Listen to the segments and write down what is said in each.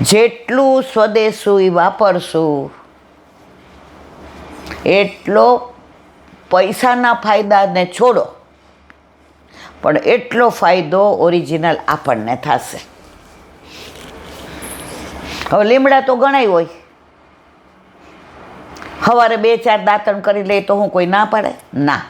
જેટલું સ્વદેશી વાપરશું એટલો પૈસાના ફાયદાને છોડો, પણ એટલો ફાયદો ઓરિજિનલ આપણને થશે. હવે લીમડા તો ગણાય હોય, સવારે 2-4 દાંતણ કરી લે તો હું કોઈ ના પાડે? ના.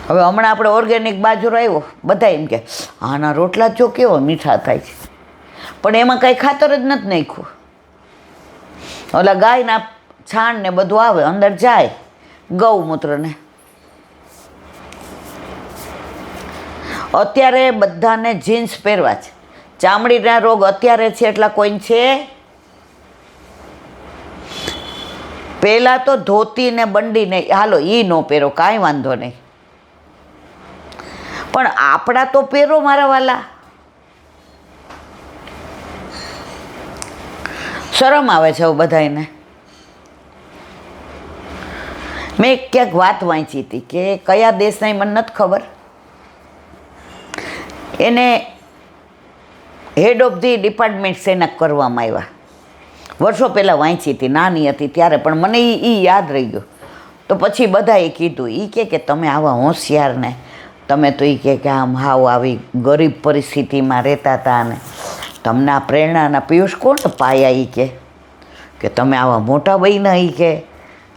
હવે હમણાં આપણે ઓર્ગેનિક બાજરો આવ્યો, બધા એમ કે આના રોટલા જો કેવો મીઠા થાય છે, પણ એમાં કાંઈ ખાતર જ નથી નાખ્યું. ઓલા ગાયના છાણ ને બધું આવે, અંદર જાય ગૌમૂત્રને. અત્યારે બધાને જીન્સ પહેરવા છે, ચામડીના રોગ અત્યારે છે એટલા કોઈને છે. પહેલાં તો ધોતી ને બંડી ને હાલો એ ન પહેરો, કાંઈ વાંધો નહીં, પણ આપણા તો પહેરો મારા વાલા. શરમ આવે છે હવે બધાને. મેં ક્યાંક વાત વાંચી હતી કે કયા દેશના મને નથી ખબર, એને હેડ ઓફ ધી ડિપાર્ટમેન્ટ સેના કરવામાં આવ્યા. વર્ષો પહેલાં વાંચી હતી, નાની હતી ત્યારે, પણ મને એ યાદ રહી ગયું. તો પછી બધાએ કીધું, એ કે તમે આવા હોશિયાર ને તમે તો એ કે આમ હાવ આવી ગરીબ પરિસ્થિતિમાં રહેતા હતા અને તમને આ પ્રેરણાના પિયુષ કોણ પાયા, એ કે તમે આવા મોટા બન્યા, એ કે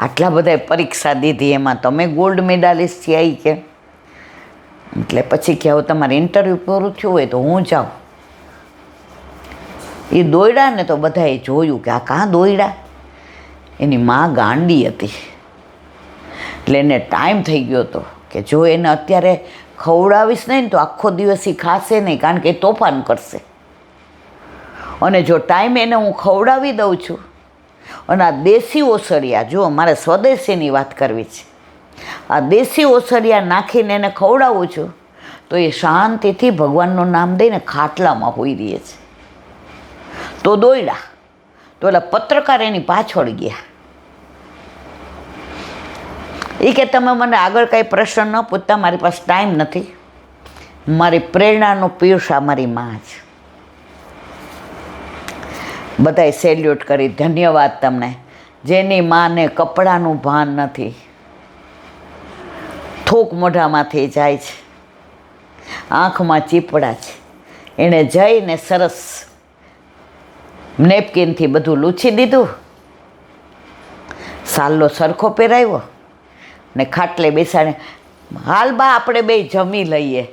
આટલા બધા પરીક્ષા દીધી એમાં તમે ગોલ્ડ મેડાલિસ્ટ થયા, એ કે. એટલે પછી કે હવે તમારે ઇન્ટરવ્યૂ પૂરું થયું હોય તો હું જાઉં. એ દોડ્યા ને તો બધાએ જોયું કે આ કાં દોડ્યા. એની માં ગાંડી હતી, એટલે એને ટાઈમ થઈ ગયો હતો કે જો એને અત્યારે ખવડાવીશ નહીં તો આખો દિવસ એ ખાશે નહીં, કારણ કે એ તોફાન કરશે. અને જો ટાઈમ એને હું ખવડાવી દઉં છું, અને આ દેશી ઓસડિયા, જો મારે સ્વદેશીની વાત કરવી છે, આ દેશી ઓસડિયા નાખીને એને ખવડાવું છું તો એ શાંતિથી ભગવાનનું નામ દઈને ખાટલામાં હોઈ રહે છે. તો દોડ્યા તો ઓલા પત્રકાર એની પાછળ ગયા. એ કે તમે મને આગળ કાંઈ પ્રશ્ન ન પૂછતા, મારી પાસે ટાઈમ નથી, મારી પ્રેરણાનું પિયુષ આ મારી માં છે. બધાએ સેલ્યુટ કરી, ધન્યવાદ તમને. જેની માને કપડાનું ભાન નથી, થૂક મોઢામાંથી જાય છે, આંખમાં ચીપડા છે, એણે જઈને સરસ નેપકિનથી બધું લૂછી દીધું, સાલ્લો સરખો પહેરાવ્યો ને ખાટલે બેસાડે, હાલ બા આપણે બે જમી લઈએ,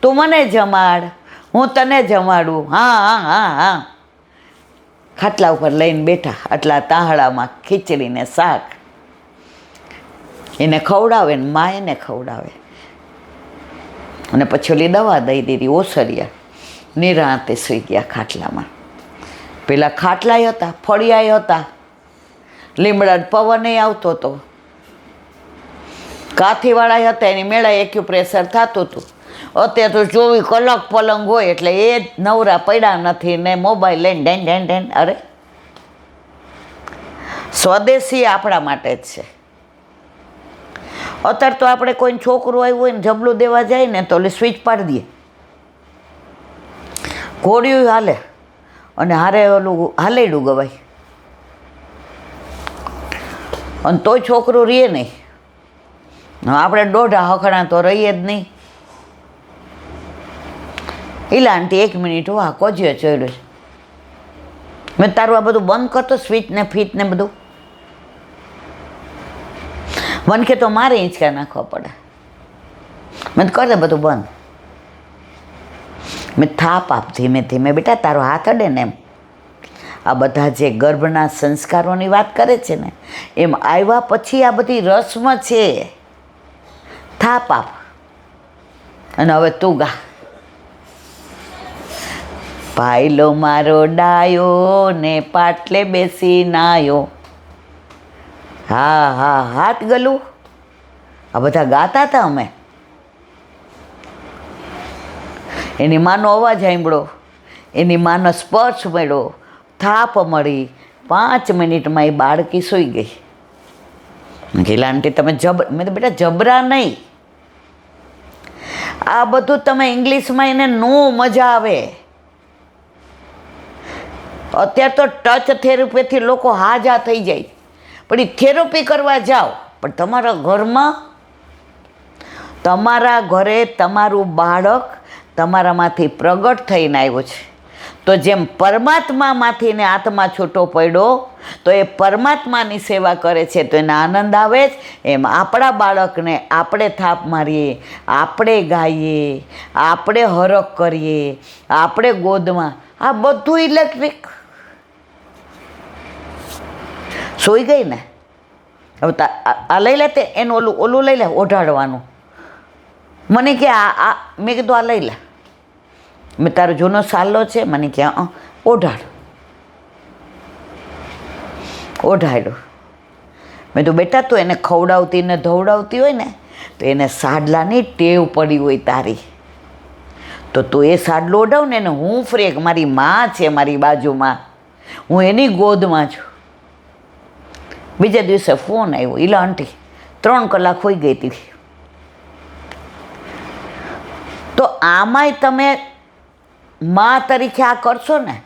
તું મને જમાડ, હું તને જમાડું. હા હા હા હા. ખાટલા ઉપર લઈને બેઠા, આટલા તાહડામાં ખીચડી ને શાક. એને ખવડાવે ને મા એને ખવડાવે. અને પછી ઓલી દવા દઈ દીધી ઓસડિયા. નિરાંતે સૂઈ ગયા ખાટલામાં. પેલા ખાટલાય હતા, ફળિયાય હતા, લીમડા પવને આવતો હતો, કાથીવાળા હતા, એની મેળા એક્યુપ્રેશર થતું હતું. અત્યારે તો 24 કલાક પલંગ હોય, એટલે એ જ નવરા પડ્યા નથી ને મોબાઈલ લઈને ડેન ડેન ડેન. અરે સ્વદેશી આપણા માટે જ છે. અત્યારે તો આપણે કોઈ છોકરું આવ્યું હોય ને જબલું દેવા જાય ને તો ઓલી સ્વિચ પાડી દઈએ, ઘોડિયું હાલે અને હારે ઓલું હાલેડું ગવાય, અને તોય છોકરું રહીએ નહીં. આપણે દોઢા હખણા તો રહીએ જ નહીં. એલા આંટી 1 મિનિટ વાહ કોજીએ ચડ્યો છે, મેં તારું આ બધું બંધ કરતો, સ્વિચ ને ફીટ ને બધું. મને કે તો મારે હિંચકા નાખવા પડે. મેં કરી દે બધું બંધ. મેં થાપ આપ ધીમે ધીમે, બેટા તારો હાથ અડે ને એમ. આ બધા જે ગર્ભના સંસ્કારોની વાત કરે છે ને, એમ આવ્યા પછી આ બધી રસમ છે. થાપ આપ અને હવે તું ગા. ભાઈલો મારો ડાયો ને પાટલે બેસી નાયો, હા હા હાથ ગલું. આ બધા ગાતા હતા અમે. એની માનો અવાજ સાંભળો, એની માનો સ્પર્શ મળ્યો, થાપ મળી, 5 મિનિટમાં એ બાળકી સૂઈ ગઈ. ગીલા આંટી તમે મેં તો બેટા જબરા નહીં, આ બધું તમે ઇંગ્લિશમાં એને નો મજા આવે. અત્યારે તો ટચ થેરપીથી લોકો હાજા થઈ જાય, પણ એ થેરપી કરવા જાઓ પણ તમારા ઘરે તમારું બાળક તમારામાંથી પ્રગટ થઈને આવ્યું છે. તો જેમ પરમાત્મામાંથી ને આત્મા છૂટો પડ્યો તો એ પરમાત્માની સેવા કરે છે તો એને આનંદ આવે જ. એમ આપણા બાળકને આપણે થાપ મારીએ, આપણે ગાઈએ, આપણે હરખ કરીએ, આપણે ગોદમાં, આ બધું ઇલેક્ટ્રિક. સૂઈ ગઈ ને, હવે આ લઈ લે, તે એનું ઓલું લઈ લે ઓઢાડવાનું. મને કે આ મેં કીધું આ લઈ લે, મેં તારો જૂનો સાલો છે, મને કે ઓઢાડ્યો. મેં તો બેટા તું એને ખવડાવતી ને ધવડાવતી હોય ને તો એને સાડલાની ટેવ પડી હોય તારી, તો તું એ સાડલો ઓઢાવ ને એને હું ફ્રેક, મારી માં છે મારી બાજુમાં, હું એની ગોદમાં છું. બીજા દિવસે ફોન આવ્યો, ઈલા આંટી 3 કલાક હોઈ ગઈ હતી. તો આમાંય તમે માં તરીકે આ કરશો ને,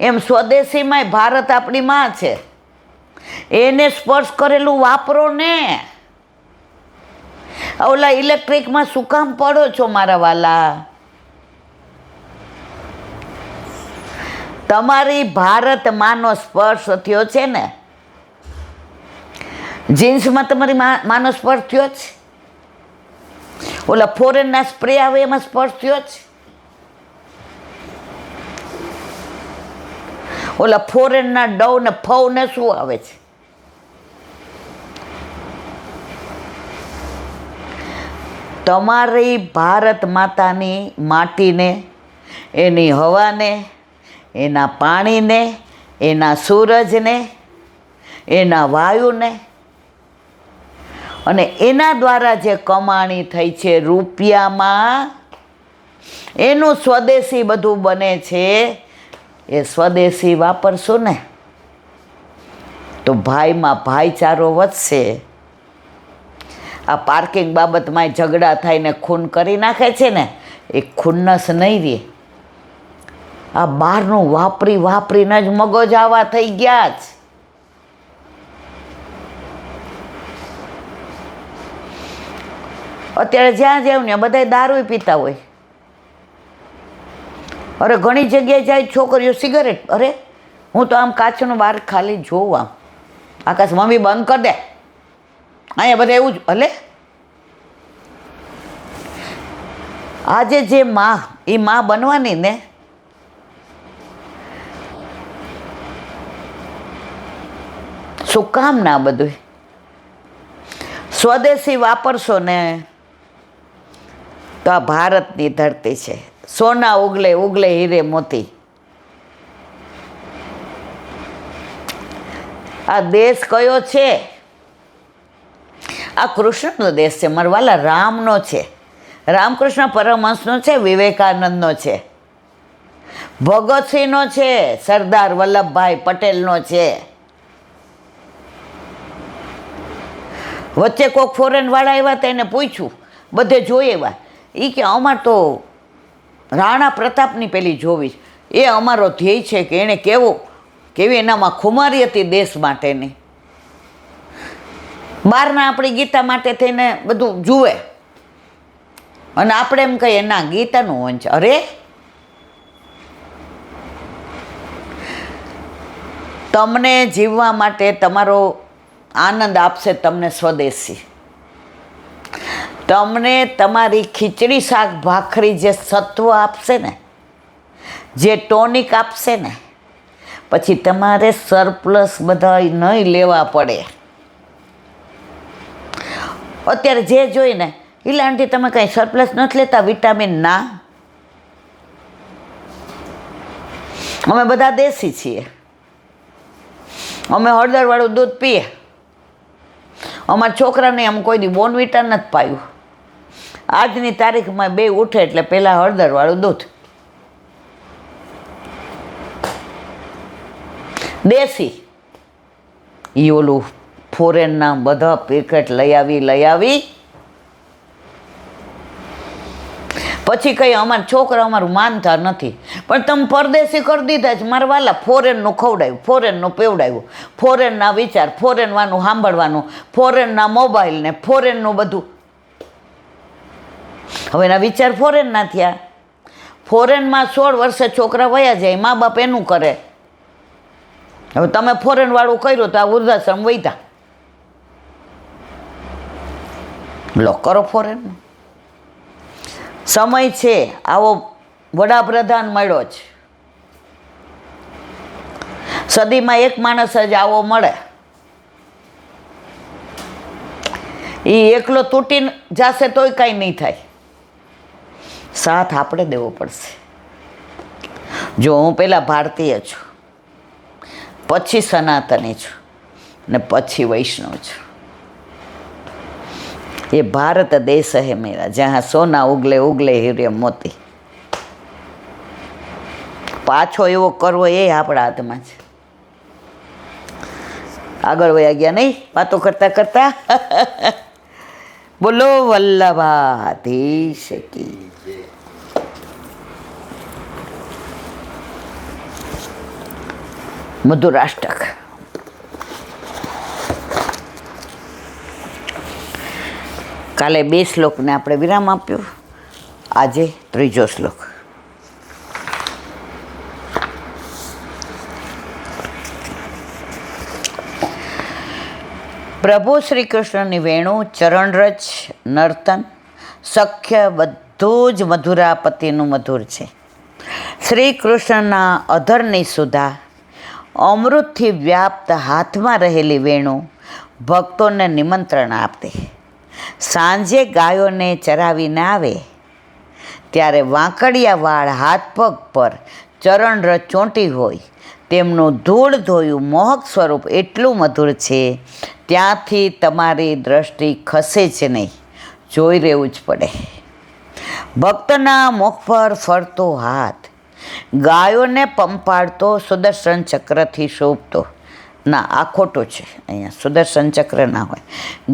એમ સ્વદેશીમાંય ભારત આપણી માં છે, એને સ્પર્શ કરેલું વાપરો ને. ઓલા ઇલેક્ટ્રિકમાં શું કામ પડો છો મારા વાલા? તમારી ભારત માનો સ્પર્શ થયો છે ને, જીન્સમાં તમારી માનો સ્પર્શ થયો છે, ઓલા ફોરેનના સ્પ્રે આવે એમાં સ્પર્શ થયો છે, ઓલા ફોરેનના ડવ ને ફવ ને શું આવે છે. તમારી ભારત માતાની માટીને, એની હવાને, એના પાણીને, એના સૂરજને, એના વાયુને અને એના દ્વારા જે કમાણી થઈ છે રૂપિયામાં, એનું સ્વદેશી બધું બને છે. એ સ્વદેશી વાપરશો ને તો ભાઈમાં ભાઈચારો વધશે. આ પાર્કિંગ બાબતમાં ઝઘડા થઈને ખૂન કરી નાખે છે ને, એ ખુન્નસ નહીં રહે. આ બહારનું વાપરીને જ મગજ આવા થઈ ગયા જ. અત્યારે જ્યાં જાવ ને બધા દારૂ પીતા હોય. અરે ઘણી જગ્યાએ જાય છોકરીઓ સિગરેટ, અરે હું તો આમ કાચનો બહાર ખાલી જોઉં, આમ આકાશ મમ્મી બંધ કર દે, અહીંયા બધા એવું જ. હલે આજે જે માં, એ માં બનવાની ને, શું કામ ના બધું સ્વદેશી વાપરશો ને તો આ ભારતની ધરતી છે. સોના ઉગલે ઉગલે હીરે મોતી. આ દેશ કયો છે? આ કૃષ્ણનો દેશ છે, મારા વાલા રામનો છે, રામકૃષ્ણ પરમહંસનો છે, વિવેકાનંદનો છે, ભગતસિંહનો છે, સરદાર વલ્લભભાઈ પટેલનો છે. વચ્ચે કોઈક ફોરેનવાળા આવ્યા હતા, એને પૂછ્યું, બધે જોઈ એવા, એ કે અમાર તો રાણા પ્રતાપની પેલી જોવી, એ અમારો ધ્યેય છે કે એણે કેવી એનામાં ખુમારી હતી દેશ માટેની. બહારના આપણી ગીતા માટે થઈને બધું જુએ અને આપણે એમ કહીએ ના ગીતાનું વંચ. અરે તમને જીવવા માટે તમારો આનંદ આપશે તમને સ્વદેશી. તમને તમારી ખીચડી શાક ભાખરી જે સત્વ આપશે ને, જે ટોનિક આપશે ને, પછી તમારે સરપ્લસ બધા નહીં લેવા પડે. અત્યારે જે જોઈને એટલે આંટી તમે કંઈ સરપ્લસ નથી લેતા વિટામિન? ના, અમે બધા દેશી છીએ, અમે હળદરવાળું દૂધ પીએ. અમારા છોકરાને આમ કોઈ દી બોર્નવિટા નથી પાયું. આજની તારીખમાં 2 ઉઠે એટલે પહેલાં હળદરવાળું દૂધ. દેશી. એ ઓલું ફોરેનના બધા પેકેટ લઈ આવી પછી કંઈ અમારા છોકરા અમારું માનતા નથી, પણ તમે પરદેશી કરી દીધા છે. મારા વાલા ફોરેનનું ખવડાવ્યું, ફોરેનનું પીવડાવ્યું, ફોરેનના વિચાર, ફોરેનવાનું સાંભળવાનું, ફોરેનના મોબાઈલ ને ફોરેનનું બધું. હવે એના વિચાર ફોરેનના થયા. ફોરેનમાં 16 વર્ષે છોકરા વયા જાય, મા બાપ એનું કરે. હવે તમે ફોરેનવાળું કર્યું તો આ વૃદ્ધાશ્રમ વૈતા લો કરો ફોરેનનું. સમય છે, આવો વડાપ્રધાન મળ્યો છે. સદીમાં એક માણસ જ આવો મળે. એ એકલો તૂટી જશે તોય કાંઈ નહીં થાય. સાથ આપણે દેવો પડશે. જો હું પહેલાં ભારતીય છું, પછી સનાતની છું ને પછી વૈષ્ણવ છું. ये भारत देश है मेरा, जहाँ सोना उगले उगले हीरे मोती. पाछो एवो करवो એ આપણા હાથમાં છે. આગળ વયા ગયા નહીં વાતો કરતા કરતા. બોલો વલ્લભાધીશ કી. મધુરાષ્ટક. કાલે 2 શ્લોકને આપણે વિરામ આપ્યો, આજે 3જો શ્લોક. પ્રભુ શ્રી કૃષ્ણની વેણુ, ચરણરજ, નર્તન, સખ્ય બધું જ મધુરાપતિનું મધુર છે. શ્રી કૃષ્ણના અધરની સુધા, અમૃતથી વ્યાપ્ત હાથમાં રહેલી વેણુ ભક્તોને નિમંત્રણ આપતી. સાંજે ગાયોને ચરાવીને આવે ત્યારે વાંકડિયા વાળ હાથ પગ પર ચરણરજ ચોંટી હોય તેમનું ધૂળ ધોયું મોહક સ્વરૂપ એટલું મધુર છે, ત્યાંથી તમારી દ્રષ્ટિ ખસે જ નહીં, જોઈ રહેવું જ પડે. ભક્તના મુખ પર ફરતો હાથ, ગાયોને પંપાડતો સુદર્શન ચક્રથી શોભતો. ના, આ ખોટું છે, અહીંયા સુદર્શન ચક્ર ના હોય.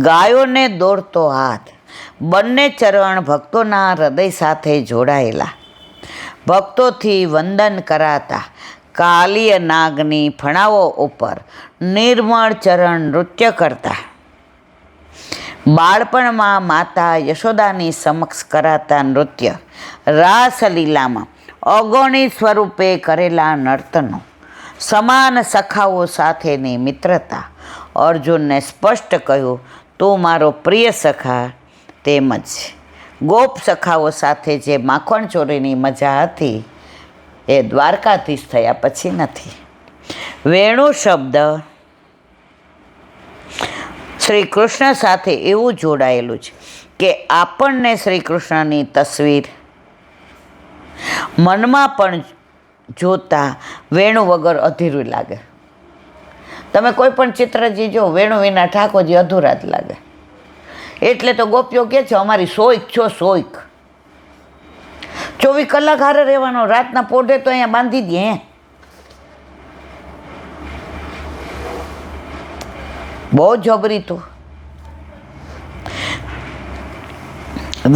ગાયોને દોડતો હાથ, બંને ચરણ ભક્તોના હૃદય સાથે જોડાયેલા, ભક્તોથી વંદન કરાતા કાલીય નાગની ફણાઓ ઉપર નિર્મળ ચરણ નૃત્ય કરતા, બાળપણમાં માતા યશોદાની સમક્ષ કરાતા નૃત્ય, રાસલીલામાં અગણિત સ્વરૂપે કરેલા નર્તનો, સમાન સખાઓ સાથેની મિત્રતા. અર્જુનને સ્પષ્ટ કહ્યું, તું મારો પ્રિય સખા. તેમજ ગોપ સખાઓ સાથે જે માખણ ચોરીની મજા હતી એ દ્વારકાધીશ થયા પછી નથી. વેણુ શબ્દ શ્રી કૃષ્ણ સાથે એવું જોડાયેલું છે કે આપણને શ્રી કૃષ્ણની તસવીર મનમાં પણ જોતા વેણુ વગર અધૂરું લાગે. તમે કોઈ પણ ચિત્રજી જો, વેણુ વિના ઠાકોરજી અધૂરા જ લાગે. એટલે તો ગોપીઓ કહે છે અમારી સોઈક છો સોઈક. 24 કલાક હારે રહેવાનો, રાતના પોઢે તો અહીંયા બાંધી દે. બહુ જબરી. તો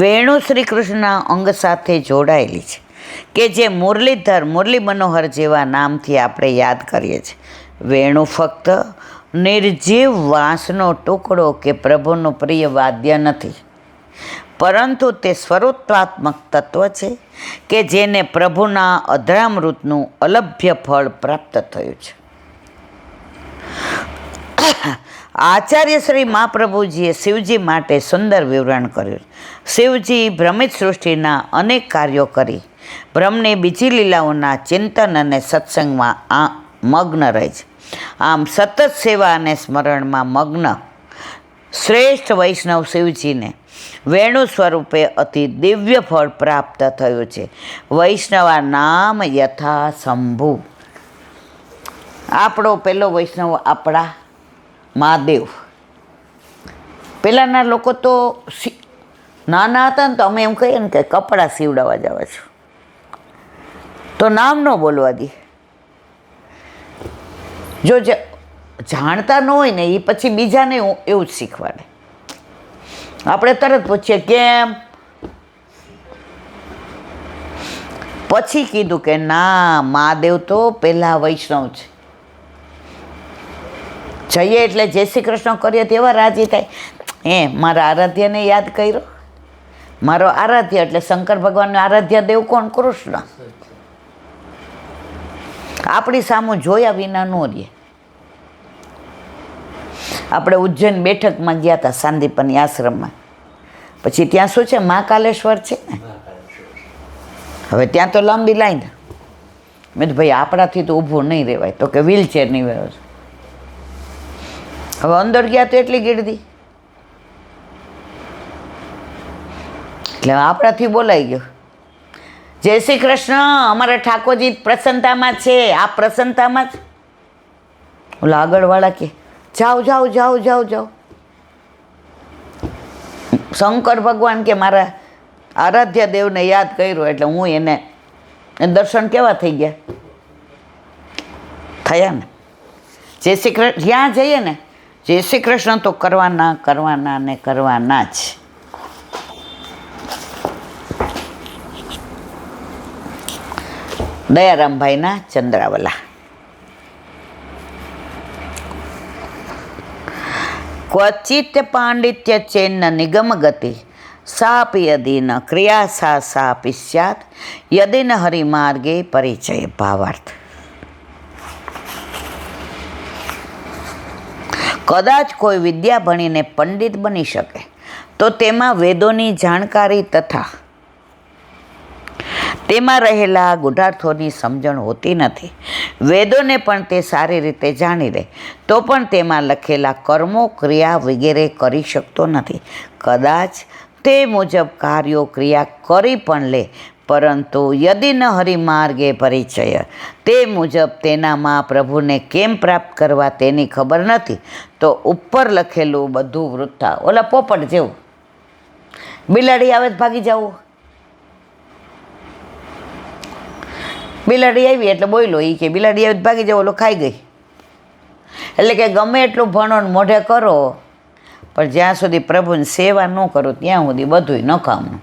વેણુ શ્રી કૃષ્ણના અંગ સાથે જોડાયેલી છે કે જે મુરલીધર, મુરલી મનોહર જેવા નામથી આપણે યાદ કરીએ છીએ. વેણુ ફક્ત નિર્જીવ વાંસનો ટુકડો કે પ્રભુનું પ્રિય વાદ્ય નથી, પરંતુ તે સ્વરૂપાત્મક તત્વ છે કે જેને પ્રભુના અધરામૃતનું અલભ્ય ફળ પ્રાપ્ત થયું છે. આચાર્ય શ્રી મહાપ્રભુજીએ શિવજી માટે સુંદર વિવરણ કર્યું. શિવજી ભ્રમિત સૃષ્ટિના અનેક કાર્યો કરી બ્રહ્મની બીજી લીલાઓના ચિંતન અને સત્સંગમાં મગ્ન રહે છે. આમ સતત સેવા અને સ્મરણમાં મગ્ન શ્રેષ્ઠ વૈષ્ણવ શિવજીને વેણુ સ્વરૂપે અતિ દિવ્ય ફળ પ્રાપ્ત થયું છે. વૈષ્ણવા નામ યથા શંભુ. આપણો પહેલો વૈષ્ણવ આપણા મહાદેવ. પહેલાંના લોકો તો નાના હતા ને તો અમે એમ કહીએ ને કે કપડાં સીવડાવવા જવા છો, તો નામ ન બોલવા દે. જો જાણતા ન હોય ને એ પછી બીજાને એવું જ શીખવાડે. આપણે તરત પૂછીએ કેમ, પછી કીધું કે ના, મહાદેવ તો પહેલાં વૈષ્ણવ છે. જઈએ એટલે જય શ્રી કૃષ્ણ કરીએ તેવા રાજી થાય. મારા આરાધ્યને યાદ કર્યો. મારો આરાધ્ય એટલે શંકર ભગવાનનો આરાધ્ય દેવ કોણ? કૃષ્ણ. આપણી સામું જોયા વિના ન રહીએ. આપણે ઉજ્જૈન બેઠકમાં ગયા હતા સાંદીપની આશ્રમમાં. પછી ત્યાં શું છે? મહાકાલેશ્વર છે ને. હવે ત્યાં તો લાંબી લાઈન. મેં તો ભાઈ આપણાથી તો ઊભું નહીં રહેવાય. તો કે વ્હીલચેરની વ્યવસ્થા. હવે અંદર ગયા તો એટલી ગીરદી એટલે આપણાથી બોલાઈ ગયો, જય શ્રી કૃષ્ણ, અમારા ઠાકોરજી પ્રસન્નતામાં છે. આ પ્રસન્નતામાં જ ઓલા આગળવાળા કે જાઓ જાઓ જાઓ જાઓ જાઓ. શંકર ભગવાન કે મારા આરાધ્ય દેવને યાદ કર્યો એટલે હું એને દર્શન કેવા થઈ ગયા? થયા ને. જય શ્રી કૃષ્ણ જ્યાં જઈએ ને જય શ્રી કૃષ્ણ તો કરવાના કરવાના ને કરવાના જ. દયારામભાઈના ચંદ્રાવલા. ક્વચિત પાંડિત્ય ચેન્ન નિગમ ગતિ સાપી યદિ ન ક્રિયા સા સાપી સ્યાત યદિ ન હરિમાર્ગે પરિચય. ભાવાર્થ. કદાચ કોઈ વિદ્યા ભણીને પંડિત બની શકે તો તેમાં વેદોની જાણકારી તથા તેમાં રહેલા ગુઢાર્થોની સમજણ હોતી નથી. વેદોને પણ તે સારી રીતે જાણી લે તો પણ તેમાં લખેલા કર્મો ક્રિયા વગેરે કરી શકતો નથી. કદાચ તે મુજબ કાર્યો ક્રિયા કરી પણ લે પરંતુ યદિ ન હરિમાર્ગે પરિચય તે મુજબ તેનામાં પ્રભુને કેમ પ્રાપ્ત કરવા તેની ખબર નથી તો ઉપર લખેલું બધું વૃથા. ઓલા પોપટ જેવું, બિલાડી આવે તો ભાગી જવું. બિલાડી આવી એટલે બોલ્યો, એ કે બિલાડી આવી ભાગી જાવ, ઓલો ખાઈ ગઈ. એટલે કે ગમે એટલું ભણો ને મોઢે કરો પણ જ્યાં સુધી પ્રભુની સેવા ન કરો ત્યાં સુધી બધુંય નકામનું.